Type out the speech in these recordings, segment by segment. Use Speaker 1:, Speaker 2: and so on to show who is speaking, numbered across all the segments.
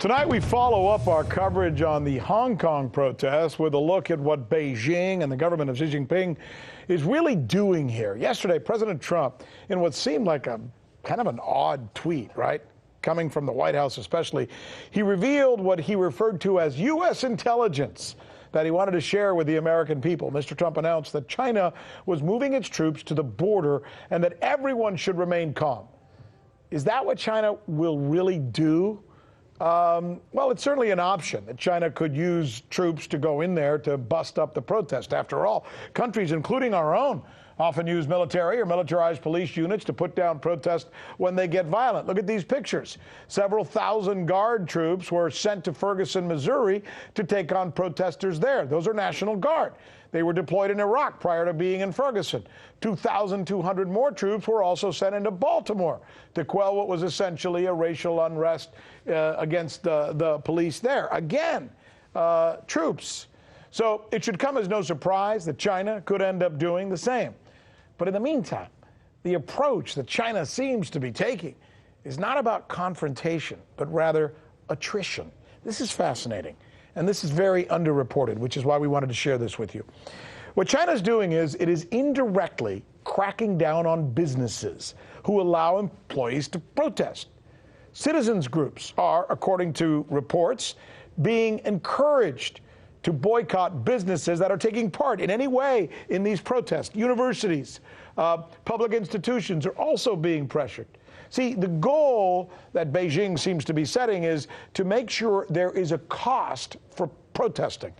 Speaker 1: Tonight, we follow up our coverage on the Hong Kong protests with a look at what Beijing and the government of Xi Jinping is really doing here. Yesterday, President Trump, in what seemed like a kind of an odd tweet, right? Coming from the White House especially, he revealed what he referred to as U.S. intelligence that he wanted to share with the American people. Mr. Trump announced that China was moving its troops to the border and that everyone should remain calm. Is that what China will really do? Well, it's certainly an option that China could use troops to go in there to bust up the protest. After all, countries, including our own, often use military or militarized police units to put down protests when they get violent. Look at these pictures. Several thousand guard troops were sent to Ferguson, Missouri to take on protesters there. Those are National Guard. They were deployed in Iraq prior to being in Ferguson. 2,200 more troops were also sent into Baltimore to quell what was essentially a racial unrest against the police there. Again, troops. So it should come as no surprise that China could end up doing the same. But in the meantime, the approach that China seems to be taking is not about confrontation, but rather attrition. This is fascinating. And this is very underreported, which is why we wanted to share this with you. What China's doing is it is indirectly cracking down on businesses who allow employees to protest. Citizens groups are, according to reports, being encouraged to boycott businesses that are taking part in any way in these protests. Universities, public institutions are also being pressured. See, the goal that Beijing seems to be setting is to make sure there is a cost for protesting,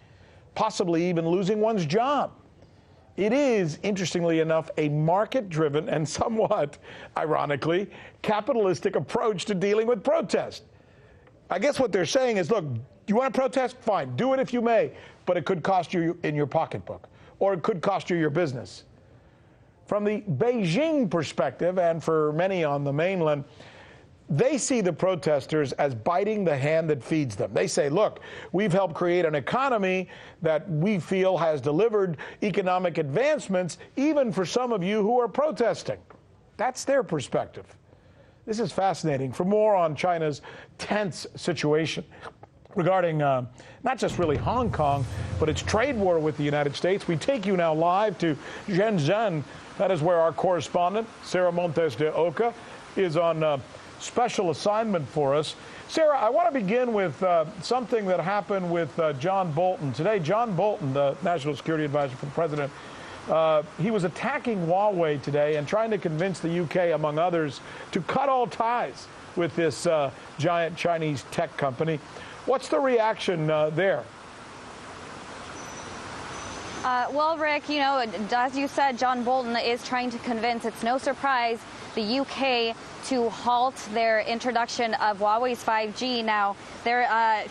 Speaker 1: possibly even losing one's job. It is, interestingly enough, a market-driven and somewhat, ironically, capitalistic approach to dealing with protest. I guess what they're saying is, look, you want to protest? Fine, do it if you may, but it could cost you in your pocketbook, or it could cost you your business. From the Beijing perspective, and for many on the mainland, they see the protesters as biting the hand that feeds them. They say, look, we've helped create an economy that we feel has delivered economic advancements, even for some of you who are protesting. That's their perspective. This is fascinating. For more on China's tense situation regarding not just really Hong Kong, but its trade war with the United States, we take you now live to Shenzhen. That is where our correspondent, Sarah Montes de Oca, is on special assignment for us. Sarah, I want to begin with something that happened with John Bolton. Today, John Bolton, the National Security Advisor for the President, he was attacking Huawei today and trying to convince the UK, among others, to cut all ties with this giant Chinese tech company. What's the reaction there?
Speaker 2: Well, Rick, you know, as you said, John Bolton is trying to convince, it's no surprise, the UK to halt their introduction of Huawei's 5G. Now,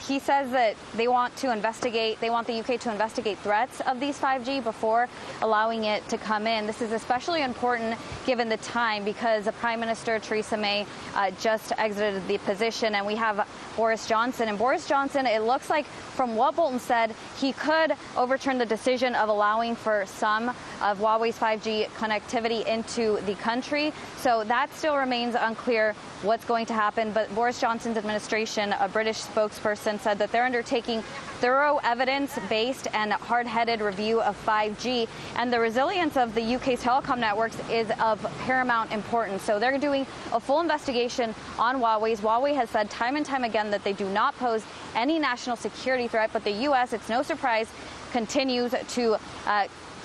Speaker 2: he says that they want the UK to investigate threats of these 5G before allowing it to come in. This is especially important given the time because the Prime Minister, Theresa May, just exited the position, and we have Boris Johnson. And Boris Johnson, it looks like from what Bolton said, he could overturn the decision of allowing for some of Huawei's 5G connectivity into the country. So that still remains unclear what's going to happen. But Boris Johnson's administration, a British spokesperson, said that they're undertaking thorough evidence-based and hard-headed review of 5G. And the resilience of the UK's telecom networks is of paramount importance. So they're doing a full investigation on Huawei's. Huawei has said time and time again that they do not pose any national security threat. But the U.S., it's no surprise, continues to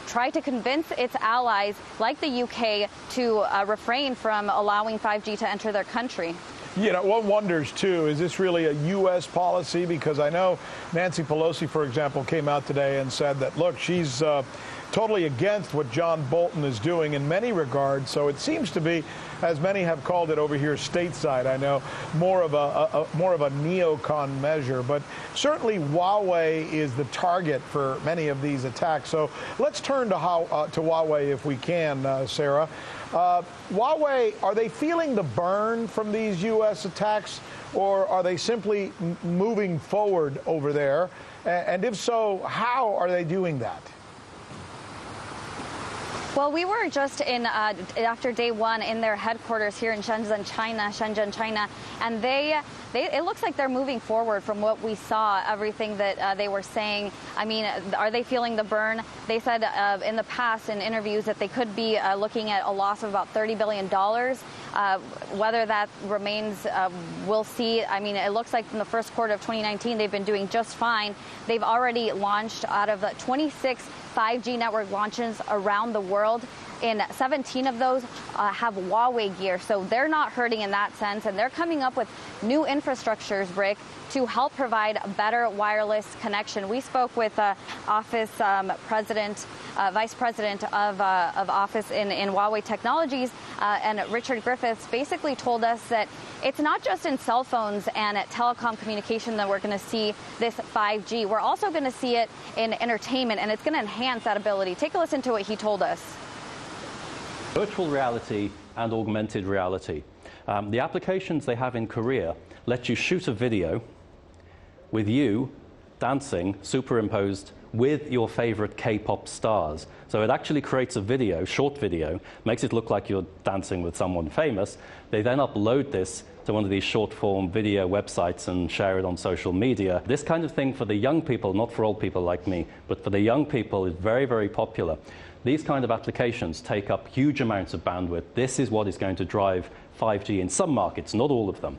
Speaker 2: try to convince its allies, like the UK, to refrain from allowing 5G to enter their country.
Speaker 1: You know, one wonders, too, is this really a U.S. policy? Because I know Nancy Pelosi, for example, came out today and said that, look, she's totally against what John Bolton is doing in many regards. So it seems to be, as many have called it over here stateside, I know, more of a neocon measure. But certainly Huawei is the target for many of these attacks. So let's turn to Huawei if we can, Sarah. Huawei, are they feeling the burn from these U.S. attacks, or are they simply moving forward over there? And if so, how are they doing that?
Speaker 2: Well, we were just in after day one in their headquarters here in Shenzhen, China, and it looks like they're moving forward from what we saw, everything that they were saying. I mean, are they feeling the burn? They said in the past in interviews that they could be looking at a loss of about $30 billion. Whether that remains, we'll see. I mean, it looks like in the first quarter of 2019, they've been doing just fine. They've already launched out of the 26 5G network launches around the world. In 17 of those have Huawei gear, so they're not hurting in that sense, and they're coming up with new infrastructures, Rick, to help provide better wireless connection. We spoke with Vice President of Office in Huawei Technologies, and Richard Griffiths basically told us that it's not just in cell phones and telecom communication that we're going to see this 5G. We're also going to see it in entertainment, and it's going to enhance that ability. Take a listen to what he told us.
Speaker 3: Virtual reality and augmented reality. The applications they have in Korea let you shoot a video with you dancing superimposed with your favorite K-pop stars. So it actually creates a video, short video, makes it look like you're dancing with someone famous. They then upload this to one of these short-form video websites and share it on social media. This kind of thing for the young people, not for old people like me, but for the young people is very, very popular. These kind of applications take up huge amounts of bandwidth. This is what is going to drive 5G in some markets, not all of them.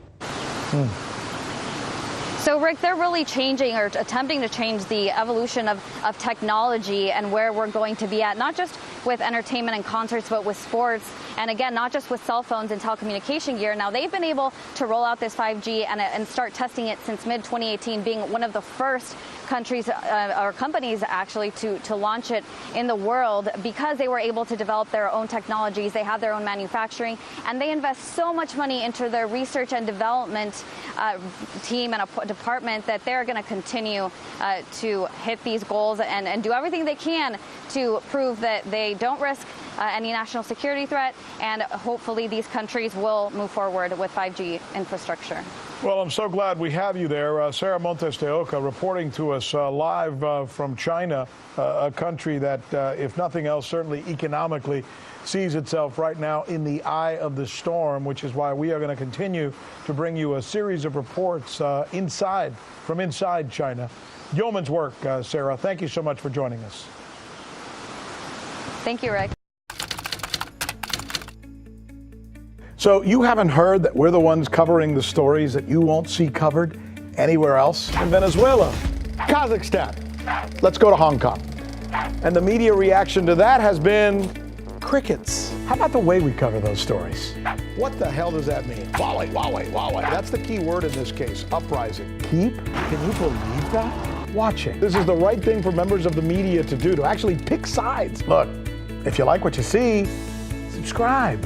Speaker 2: So, Rick, they're really changing or attempting to change the evolution of technology and where we're going to be at, not just with entertainment and concerts, but with sports. And again, not just with cell phones and telecommunication gear. Now, they've been able to roll out this 5G and start testing it since mid-2018, being one of the first countries or companies actually to launch it in the world because they were able to develop their own technologies. They have their own manufacturing, and they invest so much money into their research and development team and a department that they're going to continue to hit these goals and do everything they can to prove that they don't risk any national security threat, and hopefully these countries will move forward with 5G infrastructure.
Speaker 1: Well, I'm so glad we have you there. Sarah Montes de Oca reporting to us live from China, a country that, if nothing else, certainly economically sees itself right now in the eye of the storm, which is why we are going to continue to bring you a series of reports from inside China. Yeoman's work, Sarah. Thank you so much for joining us.
Speaker 2: Thank you, Rick.
Speaker 1: So you haven't heard that we're the ones covering the stories that you won't see covered anywhere else? In Venezuela, Kazakhstan, let's go to Hong Kong. And the media reaction to that has been crickets. How about the way we cover those stories? What the hell does that mean? Huawei. That's the key word in this case, uprising. Keep? Can you believe that? Watching. This is the right thing for members of the media to do, to actually pick sides. Look, if you like what you see, subscribe.